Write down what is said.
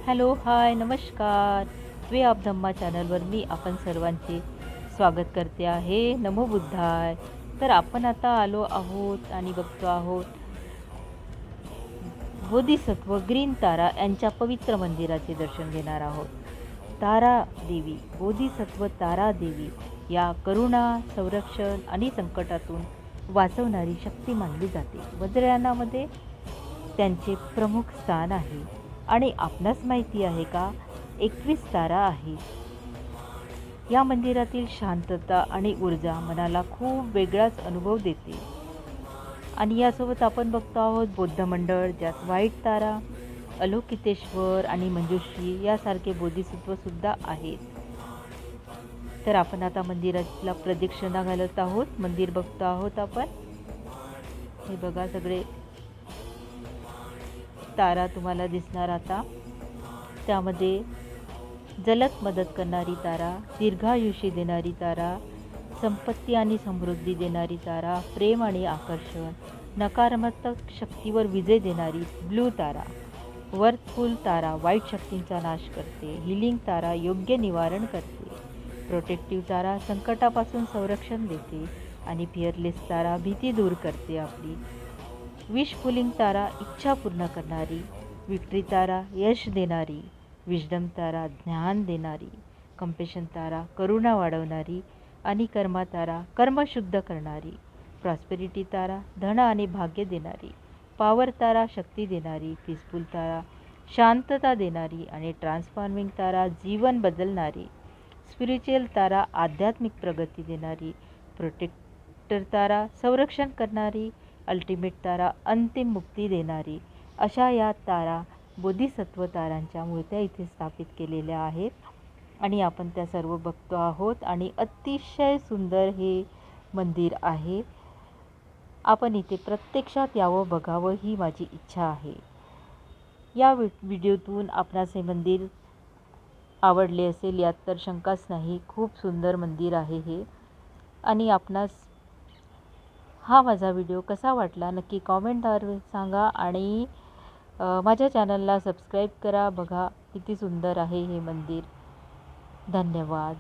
Hello, हाय, नमस्कार. Way of धम्मा चॅनलवर मी आपण सर्वांचे स्वागत करते आहे. नमो बुद्धाय. तर आपण आता आलो आहोत आणि बघतो आहोत बोधिसत्व ग्रीन तारा यांच्या पवित्र मंदिराचे दर्शन घेणार आहोत. तारा देवी, बोधिसत्व तारा देवी या करुणा, संरक्षण आणि संकटातून वाचवणारी शक्ती मानली जाते. वज्रयानामध्ये त्यांचे प्रमुख स्थान आहे. आणि आपणास माहिती आहे का, 21 तारा आहेत. या मंदिरातील शांतता आणि ऊर्जा मनाला खूप वेगळाच अनुभव देते. आणि यासोबत आपण बघतो आहोत बौद्ध मंडळ, ज्यात व्हाईट तारा, अलोकितेश्वर आणि मंजुश्री यासारखे बोधिसत्वसुद्धा आहेत. तर आपण आता मंदिराला प्रदक्षिणा घालत आहोत. मंदिर बघतो आहोत आपण. हे बघा, सगळे तारा तुम्हाला दिसणार आता. त्यामध्ये जलद मदत करणारी तारा, दीर्घायुष्य देणारी तारा, संपत्ती आणि समृद्धी देणारी तारा, प्रेम आणि आकर्षण, नकारात्मक शक्तीवर विजय देणारी ब्लू तारा, वर्थफुल तारा वाईट शक्तींचा नाश करते, हिलिंग तारा योग्य निवारण करते, प्रोटेक्टिव्ह तारा संकटापासून संरक्षण देते आणि फिअरलेस तारा भीती दूर करते आपली, विशफुलिंग तारा इच्छा पूर्ण करणारी, विक्ट्री तारा यश देणारी, विजडम तारा ज्ञान देणारी, कंपेशन तारा करुणा वाढवणारी आणि कर्मा तारा कर्म शुद्ध करणारी, प्रॉस्पेरिटी तारा धन आणि भाग्य देणारी, पॉवर तारा शक्ती देणारी, पीसफुल तारा शांतता देणारी आणि ट्रान्सफॉर्मिंग तारा जीवन बदलणारी, स्पिरिच्युअल तारा आध्यात्मिक प्रगती देणारी, प्रोटेक्टर तारा संरक्षण करणारी, अल्टिमेट तारा अंतिम मुक्ती देणारी, अशा या तारा बोधिसत्व तारांच्या मूर्त्या इथे स्थापित केलेल्या आहेत. आणि आपण त्या सर्व बघतो आहोत. आणि अतिशय सुंदर हे मंदिर आहे. आपण इथे प्रत्यक्षात यावं, बघावं ही माझी इच्छा आहे. या व्हिडिओतून आपणास हे मंदिर आवडले असेल यात तर शंकाच नाही. खूप सुंदर मंदिर आहे हे. आणि आपणास हा माझा व्हिडिओ कसा वाटला नक्की कॉमेंटद्वारे सांगा. आणि माझ्या चॅनलला सबस्क्राईब करा. बघा किती सुंदर आहे हे मंदिर. धन्यवाद.